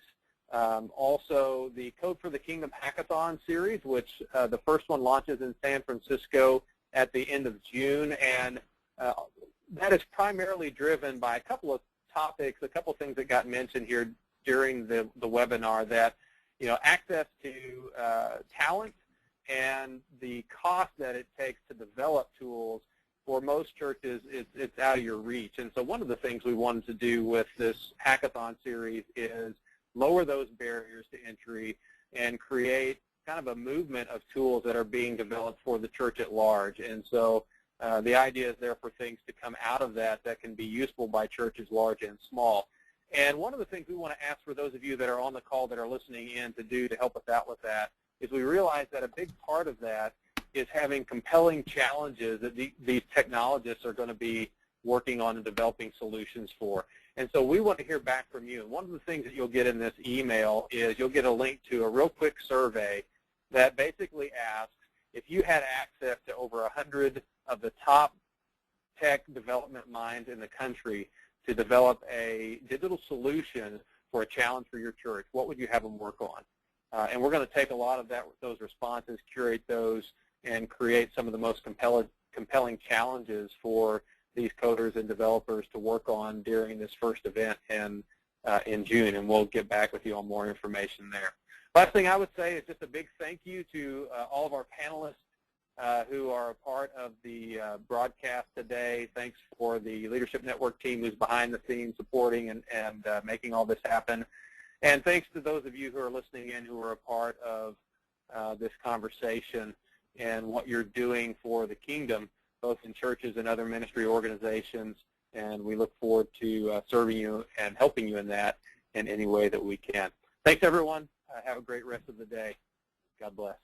Also, the Code for the Kingdom Hackathon series, which the first one launches in San Francisco at the end of June. And that is primarily driven by a couple of topics, a couple of things that got mentioned here during the webinar, that access to talent and the cost that it takes to develop tools. For most churches, it's out of your reach. And so one of the things we wanted to do with this hackathon series is lower those barriers to entry and create kind of a movement of tools that are being developed for the church at large. And so the idea is there for things to come out of that can be useful by churches large and small. And one of the things we want to ask for those of you that are on the call that are listening in to help us out with that is we realize that a big part of that is having compelling challenges that these technologists are going to be working on and developing solutions for. And so we want to hear back from you. And one of the things that you'll get in this email is you'll get a link to a real quick survey that basically asks if you had access to over 100 of the top tech development minds in the country to develop a digital solution for a challenge for your church, what would you have them work on? And we're going to take a lot of those responses, curate those, and create some of the most compelling challenges for these coders and developers to work on during this first event in June, and we'll get back with you on more information there. Last thing I would say is just a big thank you to all of our panelists who are a part of the broadcast today. Thanks for the Leadership Network team who's behind the scenes supporting and making all this happen. And thanks to those of you who are listening in who are a part of this conversation and what you're doing for the kingdom, both in churches and other ministry organizations. And we look forward to serving you and helping you in that in any way that we can. Thanks, everyone. Have a great rest of the day. God bless.